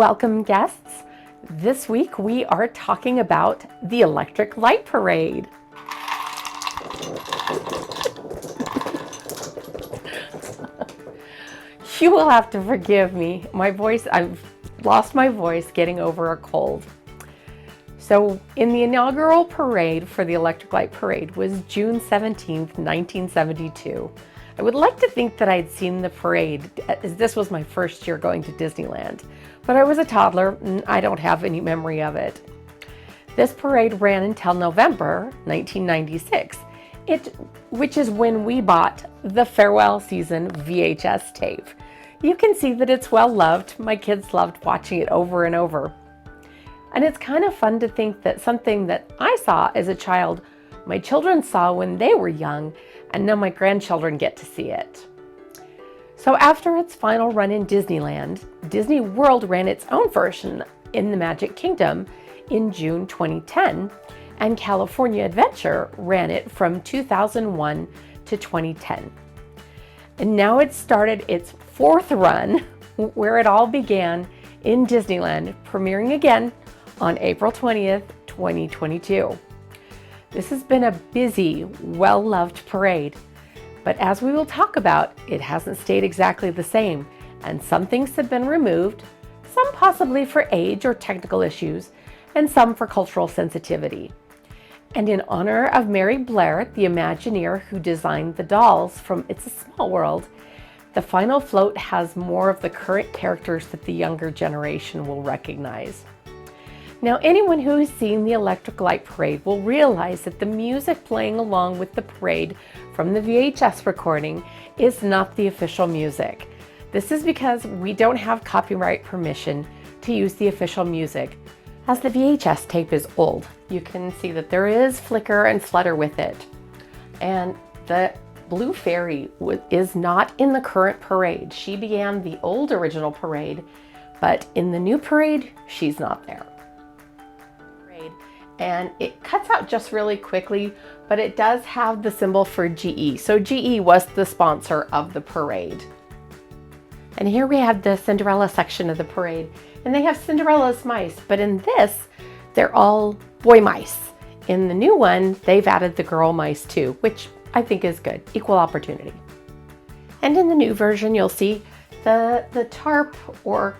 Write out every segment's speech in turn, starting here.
Welcome guests. This week we are talking about the Electric Light Parade. You will have to forgive me. I've lost my voice getting over a cold. So in the inaugural parade for the Electric Light Parade was June 17th, 1972. I would like to think that I'd seen the parade, as this was my first year going to Disneyland, but I was a toddler and I don't have any memory of it. This parade ran until November 1996, which is when we bought the Farewell Season VHS tape. You can see that it's well loved. My kids loved watching it over and over. And it's kind of fun to think that something that I saw as a child, my children saw when they were young, and now my grandchildren get to see it. So after its final run in Disneyland, Disney World ran its own version in the Magic Kingdom in June 2010, and California Adventure ran it from 2001 to 2010. And now it's started its fourth run, where it all began in Disneyland, premiering again on April 20th, 2022. This has been a busy, well-loved parade, but as we will talk about, it hasn't stayed exactly the same, and some things have been removed, some possibly for age or technical issues, and some for cultural sensitivity. And in honor of Mary Blair, the Imagineer who designed the dolls from It's a Small World, the final float has more of the current characters that the younger generation will recognize. Now, anyone who has seen the Electric Light Parade will realize that the music playing along with the parade from the VHS recording is not the official music. This is because we don't have copyright permission to use the official music, as the VHS tape is old. You can see that there is flicker and flutter with it. And the Blue Fairy is not in the current parade. She began the old original parade, but in the new parade, she's not there. And it cuts out just really quickly, but it does have the symbol for GE. So GE was the sponsor of the parade. And here we have the Cinderella section of the parade, and they have Cinderella's mice, but in this, they're all boy mice. In the new one, they've added the girl mice too, which I think is good, equal opportunity. And in the new version, you'll see the tarp or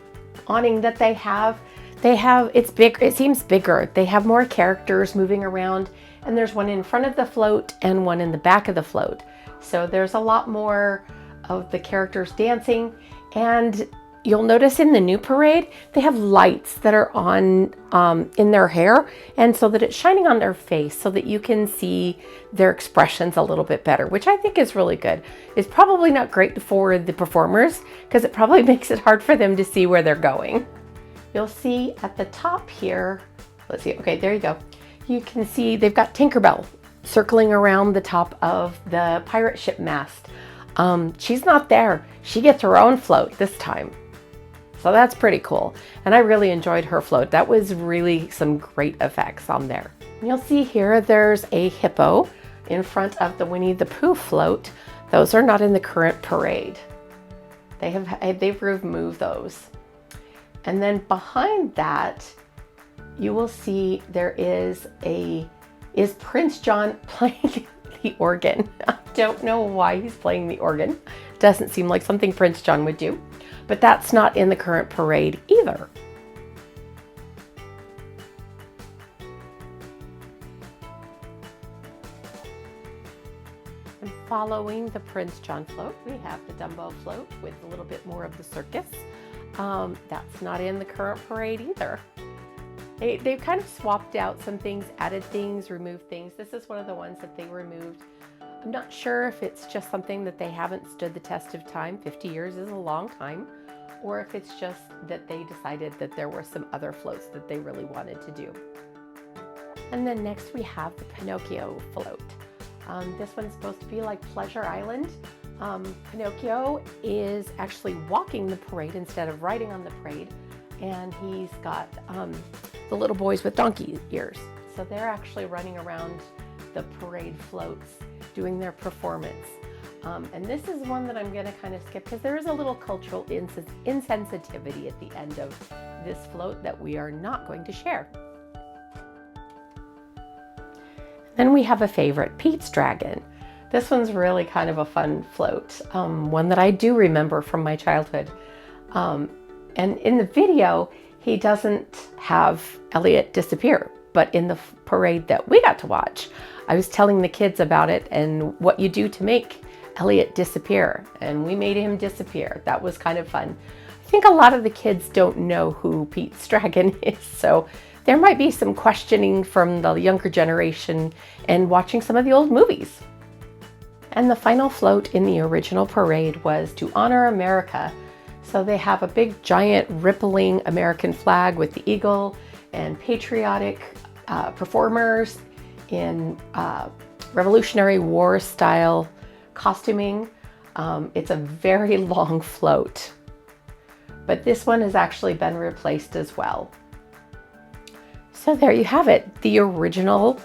awning that they have, it's big, it seems bigger. They have more characters moving around, and there's one in front of the float and one in the back of the float. So there's a lot more of the characters dancing, and you'll notice in the new parade, they have lights that are on in their hair, and so that it's shining on their face so that you can see their expressions a little bit better, which I think is really good. It's probably not great for the performers because it probably makes it hard for them to see where they're going. You'll see at the top here, let's see, okay, there you go. You can see they've got Tinkerbell circling around the top of the pirate ship mast. She's not there. She gets her own float this time. So that's pretty cool. And I really enjoyed her float. That was really some great effects on there. And you'll see here there's a hippo in front of the Winnie the Pooh float. Those are not in the current parade. They've removed those. And then behind that, you will see there is Prince John playing the organ. I don't know why he's playing the organ. Doesn't seem like something Prince John would do, but that's not in the current parade either. And following the Prince John float, we have the Dumbo Float with a little bit more of the circus. That's not in the current parade either. They've kind of swapped out some things, added things, removed things. This is one of the ones that they removed. I'm not sure if it's just something that they haven't stood the test of time. 50 years is a long time. Or if it's just that they decided that there were some other floats that they really wanted to do. And then next we have the Pinocchio Float. This one's supposed to be like Pleasure Island. Pinocchio is actually walking the parade instead of riding on the parade, and he's got the little boys with donkey ears. So they're actually running around the parade floats doing their performance. And this is one that I'm going to kind of skip because there is a little cultural insensitivity at the end of this float that we are not going to share. Then we have a favorite, Pete's Dragon. This one's really kind of a fun float, one that I do remember from my childhood. And in the video, he doesn't have Elliot disappear, but in the parade that we got to watch, I was telling the kids about it and what you do to make Elliot disappear, and we made him disappear. That was kind of fun. I think a lot of the kids don't know who Pete's Dragon is, so there might be some questioning from the younger generation and watching some of the old movies. And the final float in the original parade was to honor America. So they have a big giant rippling American flag with the eagle and patriotic performers in Revolutionary War style costuming. It's a very long float, but this one has actually been replaced as well. So there you have it, the original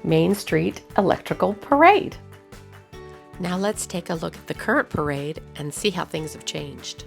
Main Street Electrical Parade. Now let's take a look at the current parade and see how things have changed.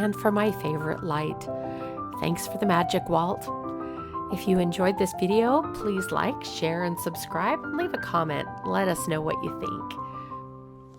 and for my favorite light. Thanks for the magic, Walt. If you enjoyed this video, please like, share, and subscribe, and leave a comment. Let us know what you think.